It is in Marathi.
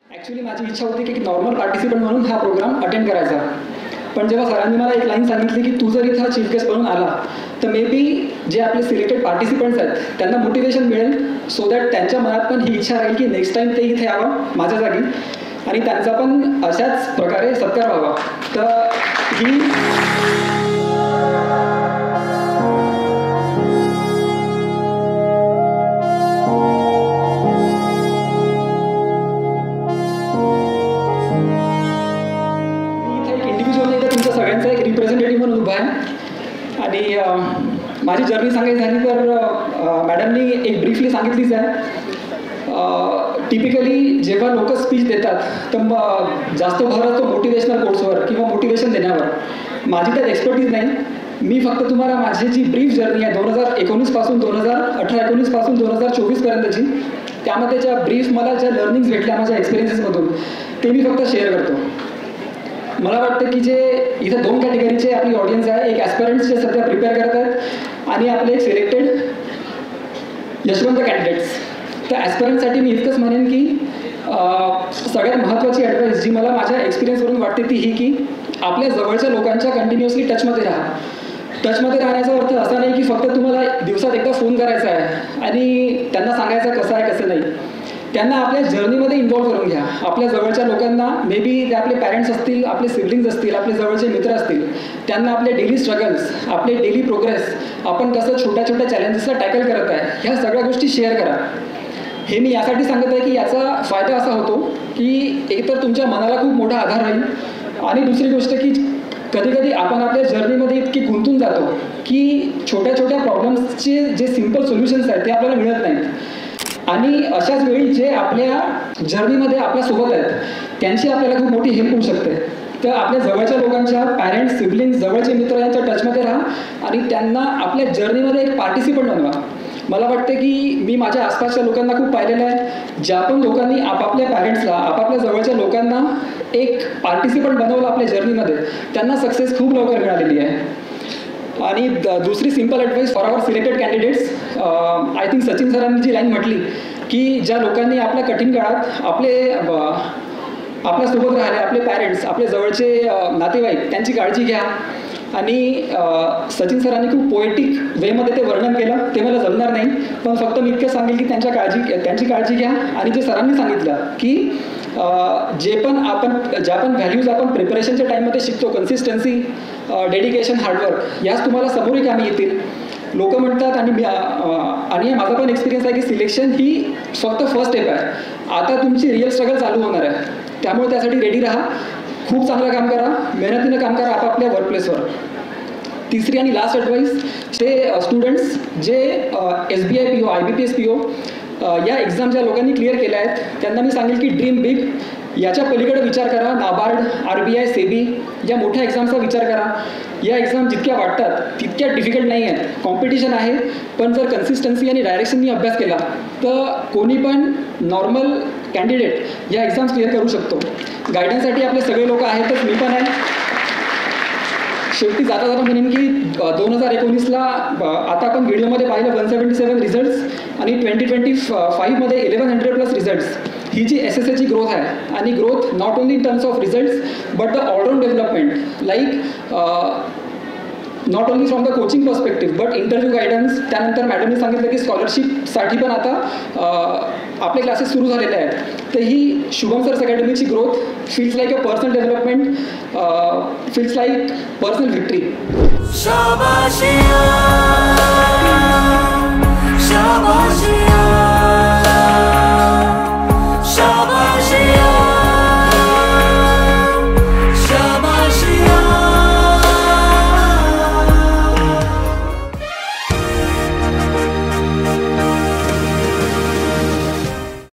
ॲक्च्युली माझी इच्छा होती की नॉर्मल पार्टिसिपंट म्हणून हा प्रोग्राम अटेंड करायचा, पण जेव्हा सरांनी मला एक लाईन सांगितली की तू जर इथं चीफ गेस्ट बनून आला तर मे बी जे आपले सिलेक्टेड पार्टिसिपंट्स आहेत त्यांना मोटिवेशन मिळेल, सो दॅट त्यांच्या मनात पण ही इच्छा राहील की नेक्स्ट टाईम ते इथे यावं माझ्या जागी आणि त्यांचा पण अशाच प्रकारे सत्कार व्हावा. तर ही तुमच्या सगळ्यांचा एक रिप्रेझेंटेटिव्ह म्हणून उभा आहे आणि माझी जर्नी सांगायची झाली तर मॅडमनी एक ब्रीफली सांगितलीच आहे. टिपिकली जेव्हा लोक स्पीच देतात तर मग जास्त भर असतो मोटिवेशनल कोट्सवर किंवा मोटिवेशन देण्यावर. माझी त्यात एक्सपर्टीज नाही. मी फक्त तुम्हाला माझी जी ब्रीफ जर्नी आहे 2019 पासून 2018-19 पासून 2024 पर्यंतची, त्यामध्ये ज्या ब्रीफ मला ज्या लर्निंग्स भेटल्या माझ्या एक्सपिरियन्सेसमधून ते मी फक्त शेअर करतो. मला वाटतं की जे इथं दोन कॅटेगरीचे आपली ऑडियन्स आहे, एक ॲस्पिरंट्स जे सध्या प्रिपेअर करत आहेत आणि आपले एक सिलेक्टेड यशवंत कॅन्डिडेट्स. तर ॲस्पिरंटसाठी मी इतकंच म्हणेन की सगळ्यात महत्त्वाची ॲडवाईस जी मला माझ्या एक्सपिरियन्सवरून वाटते ती ही की आपल्या जवळच्या लोकांच्या कंटिन्युअसली टचमध्ये राहा. टचमध्ये राहण्याचा अर्थ असा नाही की फक्त तुम्हाला दिवसात एकदा फोन करायचा आहे आणि त्यांना सांगायचं कसं आहे कसं नाही. त्यांना आपल्या जर्नीमध्ये इन्व्हॉल्व करून घ्या. आपल्या जवळच्या लोकांना, मे बी ते आपले पॅरेंट्स असतील, आपले सिबलिंग्स असतील, आपले जवळचे मित्र असतील, त्यांना आपले डेली स्ट्रगल्स, आपले डेली प्रोग्रेस, आपण कसं छोट्या छोट्या चॅलेंजेसला टॅकल करत आहे, ह्या सगळ्या गोष्टी शेअर करा. हे मी यासाठी सांगत आहे की याचा फायदा असा होतो की एकतर तुमच्या मनाला खूप मोठा आधार राहील आणि दुसरी गोष्ट की कधी आपण आपल्या जर्नीमध्ये इतकी गुंतून जातो की छोट्या छोट्या प्रॉब्लेम्सचे जे सिम्पल सोल्युशन्स आहेत ते आपल्याला मिळत नाहीत. आणि अशाच वेळी जे आपल्या जर्नीमध्ये आपल्यासोबत आहेत त्यांची आपल्याला खूप मोठी हेल्प होऊ शकते. तर आपल्या जवळच्या लोकांच्या, पॅरेंट्स, सिबलिंग्स, जवळचे मित्र यांच्या टचमध्ये राहा आणि त्यांना आपल्या जर्नीमध्ये एक पार्टिसिपंट बनवा. मला वाटतं की मी माझ्या आसपासच्या लोकांना खूप पाहिलेलं आहे, ज्या पण लोकांनी आपापल्या पॅरेंट्सला, आपापल्या जवळच्या लोकांना एक पार्टिसिपंट बनवलं आपल्या जर्नीमध्ये, त्यांना सक्सेस खूप लवकर मिळालेली आहे. आणि दुसरी simple advice for our selected candidates, I think Sachin सरांनी जी लाईन म्हटली की ज्या लोकांनी आपल्या कठीण काळात आपल्यासोबत राहिले, आपले पॅरेंट्स, आपले जवळचे नातेवाईक, त्यांची काळजी घ्या. आणि सचिन सरांनी खूप पोएटिक वेमध्ये ते वर्णन केलं, ते मला जमणार नाही, पण फक्त मी इतकं सांगेल की त्यांची काळजी घ्या. आणि जे सरांनी सांगितलं की ज्या पण व्हॅल्यूज आपण प्रिपरेशनच्या टाईममध्ये शिकतो, कन्सिस्टन्सी, डेडिकेशन, हार्डवर्क, याच तुम्हाला समोरही कामी येतील. लोक म्हणतात आणि माझा पण एक्सपिरियन्स आहे की सिलेक्शन ही फक्त फर्स्ट स्टेप आहे. आता तुमची रिअल स्ट्रगल चालू होणार आहे, त्यामुळे त्यासाठी रेडी राहा. खूप चांगलं काम करा, मेहनतीनं काम करा आपापल्या वर्कप्लेसवर. तिसरी आणि लास्ट ॲडवाईस, ते स्टुडंट्स जे SBI PO, IBPS PO या एक्झाम ज्या लोकांनी क्लिअर केल्या आहेत त्यांना मी सांगेल की ड्रीम बिग, याच्या पलीकडे विचार करा. नाबार्ड, RBI, SEBI या मोठ्या एक्झामचा विचार करा. या एक्झाम जितक्या वाटतात तितक्या डिफिकल्ट नाही आहेत, कॉम्पिटिशन आहे, पण जर कन्सिस्टन्सी आणि डायरेक्शननी अभ्यास केला तर कोणी पण नॉर्मल कॅन्डिडेट या एक्झाम्स क्लिअर करू शकतो. गायडन्ससाठी आपले सगळे लोक आहेतच, मी पण आहे. शेवटी जाता म्हणेन की 2019ला आता आपण व्हिडिओमध्ये पाहिलं 177 रिझल्ट्स आणि 2025मध्ये 1100+ रिझल्ट्स. ही जी SSAची ग्रोथ आहे आणि growth not only in terms of results but the all around development, like not only from the coaching perspective but interview guidance. त्यानंतर मॅडमने सांगितलं की स्कॉलरशिपसाठी पण आता आपले क्लासेस सुरू झालेले आहेत. तर ही शुभम सर्स अकॅडमीची growth feels like a personal development, feels like personal victory.